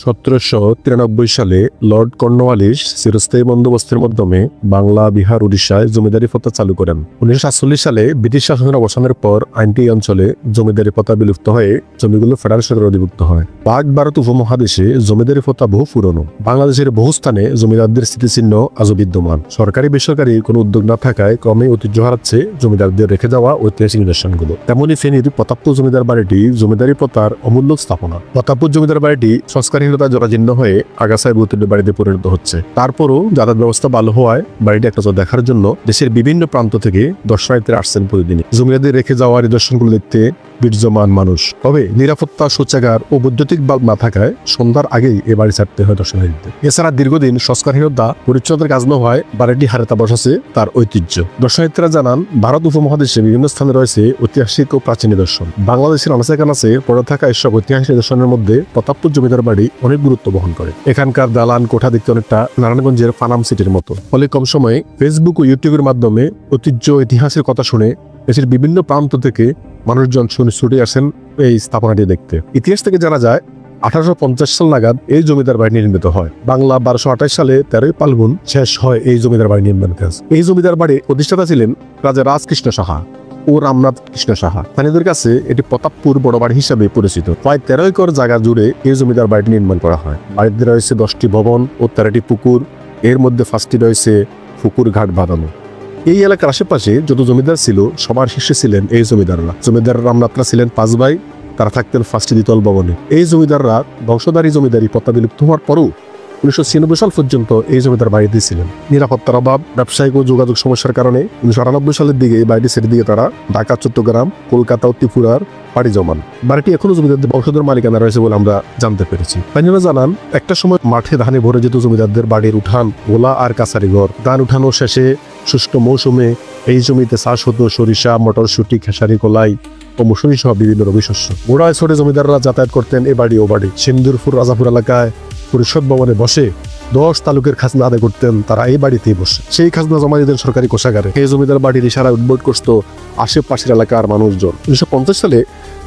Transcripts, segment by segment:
1793 সালে Lord Cornwallis চিরস্থায়ী বন্দোবস্তের মাধ্যমে বাংলা, বিহার, উড়িষ্যায় জমিদারি প্রথা চালু করেন। 1947 সালে ব্রিটিশ শাসনের অবসানের পর আইনটি এই অঞ্চলে জমিদারি প্রথা বিলুপ্ত হয়ে জমিগুলো ফেডারেল সরকারের অধিভুক্ত হয়। পাক ভারত উপমহাদেশে জমিদারি প্রথা বহু পুরনো। বাংলাদেশের বহু স্থানে জমিদারদের স্মৃতিচিহ্ন আজও বিদ্যমান। সরকারি বেসরকারি কোনো উদ্যোগ না থাকায় ক্রমে ঐতিহ্য হারাচ্ছে জমিদারদের রেখে যাওয়া ঐতিহাসিক নিদর্শনগুলো। তেমনি ফেনীর প্রতাপপুর জমিদার বাড়িটি জমিদারি প্রথার অমূল্য স্থাপনা। প্রতাপপুর জমিদার বাড়িটি সংস্কারহীনতা জরাজীর্ণ হয়ে আগাছায় ভূতুল্য বাড়িতে পরিণত হচ্ছে। তারপরও যাতায়াত ব্যবস্থা ভালো হওয়ায় বাড়িটি একটা দেখার জন্য দেশের বিভিন্ন প্রান্ত থেকে দর্শনার্থীরা আসছেন প্রতিদিনই। জমিদারদের রেখে যাওয়া নিদর্শনগুলো দেখতে বিরাজমান মানুষ। তবে নিরাপত্তা, শৌচাগার ও বৈদ্যুতিক বাল্ব না থাকায় সন্ধ্যার আগেই এ বাড়ি ছাড়তে হয় দর্শনার্থীদের। এছাড়া দীর্ঘদিন সংস্কারহীনতা, পরিচ্ছন্নতার কাজ না হওয়ায় বাড়িটি হারাতে বসেছে তার ঐতিহ্য। দর্শনার্থীরা জানান, ভারত উপমহাদেশে বিভিন্ন স্থানে রয়েছে ঐতিহাসিক ও প্রাচীন নিদর্শন। বাংলাদেশের আনাচে কানাচে পড়ে থাকা এসব ঐতিহাসিক নিদর্শনের মধ্যে প্রতাপপুর জমিদার বাড়ি অনেক গুরুত্ব বহন করে। এখানকার দালান কোঠা দেখতে অনেকটা নারায়ণগঞ্জের পানাম সিটির মতো। ফলে কম সময়ে ফেসবুক ও ইউটিউবের মাধ্যমে ঐতিহ্য, ইতিহাসের কথা শুনে দেশের বিভিন্ন প্রান্ত থেকে মানুষজন ছুটে আসেন এই স্থাপনাটি দেখতে। ইতিহাস থেকে জানা যায় 1850 সাল নাগাদ এই জমিদার বাড়ি নির্মিত হয়। বাংলা 1228 সালে 13 ফাল্গুন শেষ হয় এই জমিদার বাড়ি নির্মাণ কাজ। এই জমিদার বাড়ির প্রতিষ্ঠাতা ছিলেন রাজা রাজকৃষ্ণ সাহা ও রামনাথ কৃষ্ণ সাহা। স্থানীয়দের কাছে এটি প্রতাপপুর বড় বাড়ি হিসাবে পরিচিত। প্রায় 13 একর জায়গা জুড়ে এই জমিদার বাড়িটি নির্মাণ করা হয়। বাড়িতে রয়েছে 10টি ভবন ও 13টি পুকুর। এর মধ্যে 5টি রয়েছে পুকুর ঘাট বাঁধানো। এই এলাকার আশেপাশে যত জমিদার ছিল সবার শীর্ষে ছিলেন এই জমিদাররা। জমিদার রামনাথরা ছিলেন 5 ভাই। তারা থাকতেন 5টি দ্বিতল ভবনে। এই জমিদাররা বংশধারী জমিদারি প্রথা বিলুপ্ত হওয়ার পরও 1996 সাল পর্যন্ত এই জমিদার বাড়িতে ছিলেন। নিরাপত্তার অভাব, ব্যবসায়িক ও যোগাযোগ সমস্যার কারণে 1998 সালের দিকে এই বাড়িটি ছেড়ে দিয়ে তারা ঢাকা, চট্টগ্রাম, কলকাতা ও ত্রিপুরার পাড়ি জমান। বাড়িটি এখনো জমিদারদের বংশধর মালিকানা রয়েছে বলে আমরা জানতে পেরেছি। স্থানীয়রা জানান, একটা সময় মাঠে ধানে ভরে যেত জমিদারদের বাড়ির উঠান, গোলা আর কাছারি ঘর। ধান উঠানো শেষে শুষ্ক মৌসুমে এই জমিতে চাষ হতো সরিষা, মটরশুঁটি, খেসারি, কলাই ও মুসুরি সহ বিভিন্ন রবি শস্য। ঘোড়ায় চড়ে জমিদাররা যাতায়াত করতেন এ বাড়ি ও বাড়ি। সিন্দুরপুর, রাজাপুর এলাকায় পরিষদ ভবনে বসে 10 তালুকের খাজনা আদায় করতেন তারা এই বাড়িতেই বসে। সেই খাজনা জমা দিতেন সরকারি কোষাগারে। এই জমিদার বাড়ির ইশারা উদ্বোধ করত আশেপাশের এলাকার মানুষজন। 1950 সালে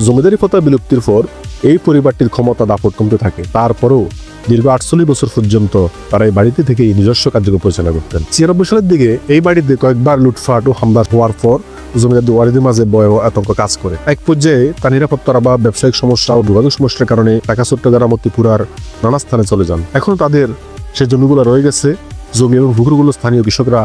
জমিদারি প্রথা বিলুপ্তির পর এই পরিবারটির ক্ষমতা দাপট কমতে থাকে। তারপরও দীর্ঘ 48 বছর পর্যন্ত তারা এই বাড়িতে থেকে নিজস্ব কার্যক্রম পরিচালনা করতেন। 96 সালের দিকে এই বাড়িতে কয়েকবার লুটপাট ও হামলা হওয়ার পর জমিদার ওয়ারিদের মাঝে ভয় ও আতঙ্ক কাজ করে। এক পর্যায়ে তার নিরাপত্তার অভাব, ব্যবসায়িক সমস্যা ও যোগাযোগ সমস্যার কারণে ঢাকা, চট্টগ্রাম ও ত্রিপুরার নানা স্থানে চলে যান। এখন তাদের সে জমিগুলো রয়ে গেছে। জমি এবং পুকুরগুলো স্থানীয় কৃষকরা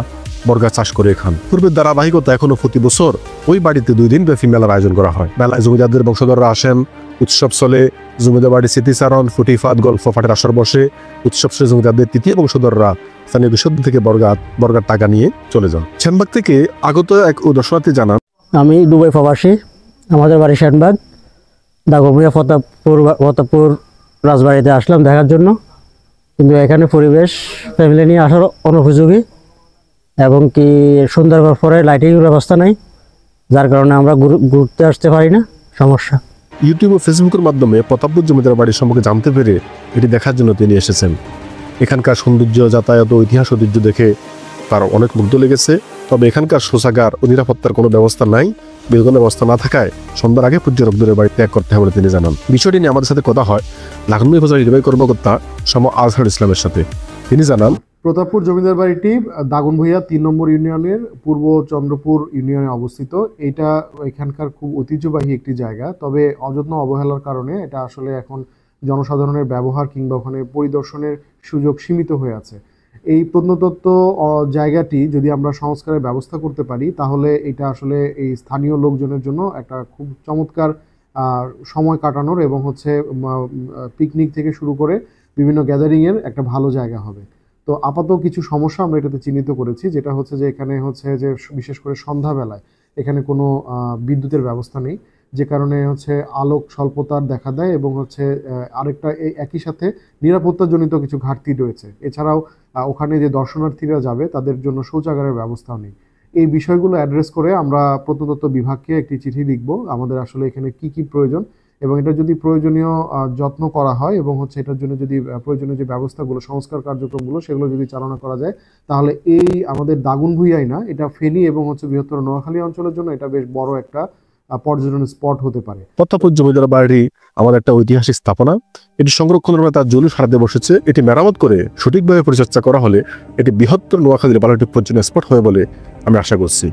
বর্গা চাষ করে খান। পূর্বের ধারাবাহিকতা এখনো প্রতি বছর ওই বাড়িতে 2 দিন ব্যাপী মেলার আয়োজন করা হয়। মেলায় জমিদারদের বংশধররা আসেন, উৎসব চলে। জমিদার বাড়ির স্মৃতিচারণ, ফুটিফাত, গল্প পাঠের আসর বসে। উৎসব শেষে জমিদারদের তৃতীয় বংশধররা স্থানীয় কৃষকদের থেকে বর্গার টাকা নিয়ে চলে যান। সেনবাগ থেকে আগত এক দর্শনার্থী জানান, আমি দুবাই প্রবাসী। আমাদের বাড়ি সেনবাগ। দাগনভূঞা প্রতাপপুর রাজবাড়িতে আসলাম দেখার জন্য, কিন্তু এখানে পরিবেশ ফ্যামিলি নিয়ে আসার অনুপযোগী এবং কি সন্ধ্যার পরে লাইটিংয়ের ব্যবস্থা নাই, যার কারণে আমরা ঘুরতে আসতে পারি না। সমস্যা। ইউটিউব ও ফেসবুকের মাধ্যমে প্রতাপপুর জমিদার বাড়ির সম্পর্কে জানতে পেরে এটি দেখার জন্য তিনি এসেছেন। এখানকার সৌন্দর্য, যাতায়াত ও ইতিহাস ঐতিহ্য দেখে তার অনেক মুগ্ধ লেগেছে। তবে এখানকার শৌচাগার ও নিরাপত্তার কোনো ব্যবস্থা নাই। বিদ্যুৎ ব্যবস্থা না থাকায় সন্ধ্যার আগে পর্যটকদের বাড়ি ত্যাগ করতে হবে বলে তিনি জানান। বিষয়টি নিয়ে আমাদের সাথে কথা হয় লাখনমী উপজেলা নির্বাহী কর্মকর্তা আজহার ইসলামের সাথে। তিনি জানান, প্রতাপপুর জমিদার বাড়িটি দাগনভূঞা 3 নম্বর ইউনিয়নের পূর্ব চন্দ্রপুর ইউনিয়নে অবস্থিত। এটা এখানকার খুব ঐতিহ্যবাহী একটি জায়গা। তবে অযত্ন অবহেলার কারণে এটা আসলে এখন জনসাধারণের ব্যবহার কিংবা ওখানে পরিদর্শনের সুযোগ সীমিত হয়ে আছে। এই প্রত্নতত্ত্ব জায়গাটি যদি আমরা সংস্কারের ব্যবস্থা করতে পারি তাহলে এটা আসলে এই স্থানীয় লোকজনের জন্য একটা খুব চমৎকার সময় কাটানোর এবং পিকনিক থেকে শুরু করে বিভিন্ন গ্যাদারিংয়ের একটা ভালো জায়গা হবে। তো আপাতত কিছু সমস্যা আমরা এটাতে চিহ্নিত করেছি, যেটা হচ্ছে যে এখানে যে বিশেষ করে সন্ধ্যাবেলায় এখানে কোনো বিদ্যুতের ব্যবস্থা নেই, যে কারণে আলোক স্বল্পতার দেখা দেয় এবং আরেকটা একই সাথে নিরাপত্তাজনিত কিছু ঘাটতি রয়েছে। এছাড়াও ওখানে যে দর্শনার্থীরা যাবে তাদের জন্য শৌচাগারের ব্যবস্থাও নেই। এই বিষয়গুলো অ্যাড্রেস করে আমরা প্রত্নতত্ত্ব বিভাগকে একটি চিঠি লিখব আমাদের আসলে এখানে কি কি প্রয়োজন এবং এটা যদি প্রয়োজনীয় যত্ন করা হয় এবং এটার জন্য যদি প্রয়োজনীয় যে ব্যবস্থাগুলো, সংস্কার কার্যক্রমগুলো সেগুলো যদি চালনা করা যায় তাহলে এই আমাদের দাগনভূঞাই না, এটা ফেনী এবং বৃহত্তর নোয়াখালী অঞ্চলের জন্য এটা বেশ বড় একটা পর্যটন স্পট হতে পারে। প্রতাপপুর জমিদার বাড়ি আমাদের একটা ঐতিহাসিক স্থাপনা। এটি সংরক্ষণের জন্য তার জরুরি সারাতে বসেছে। এটি মেরামত করে সঠিকভাবে পরিচর্যা করা হলে এটি বৃহত্তর নোয়াখালীর ভালো একটি পর্যটন স্পট হবে বলে আমি আশা করছি।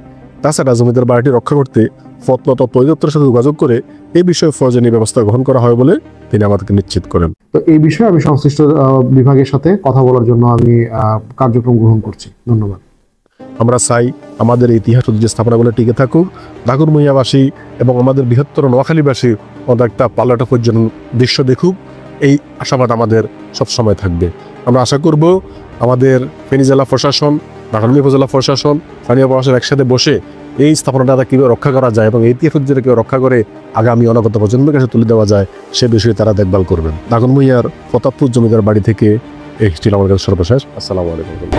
তাছাড়া জমিদার বাড়িটি রক্ষা করতে প্রত্নতত্ত্ব অধিদপ্তরের সাথে যোগাযোগ করে এই বিষয়ে প্রয়োজনীয় ব্যবস্থা গ্রহণ করা হবে বলে তিনি আমাদেরকে নিশ্চিত করেন। তো এই বিষয়ে আমি সংশ্লিষ্ট বিভাগের সাথে কথা বলার জন্য আমি কার্যক্রম গ্রহণ করছি। ধন্যবাদ। আমরা চাই আমাদের ইতিহাস ঐতিহ্য স্থাপনাগুলো টিকে থাকুক, দাগনভূঞাবাসী এবং আমাদের বৃহত্তর নোয়াখালীবাসী আমাদের একটা পাল্লাটা পর্যটন দৃশ্য দেখুক, এই আশাবাদ আমাদের সবসময় থাকবে। আমরা আশা করব আমাদের ফেনী জেলা প্রশাসন, নারায়ণগঞ্জ উপজেলা প্রশাসন, স্থানীয় প্রশাসন একসাথে বসে এই স্থাপনাটা কীভাবে রক্ষা করা যায় এবং এই ইতিহাস ঐতিহ্যকে কীভাবে রক্ষা করে আগামী অনাগত প্রজন্মের কাছে তুলে দেওয়া যায় সে বিষয়ে তারা দেখভাল করবেন। দাগনভূঞার প্রতাপপুর জমিদার বাড়ি থেকে এই ছিল আমার কাছে সর্বশেষ। আসসালামু আলাইকুম।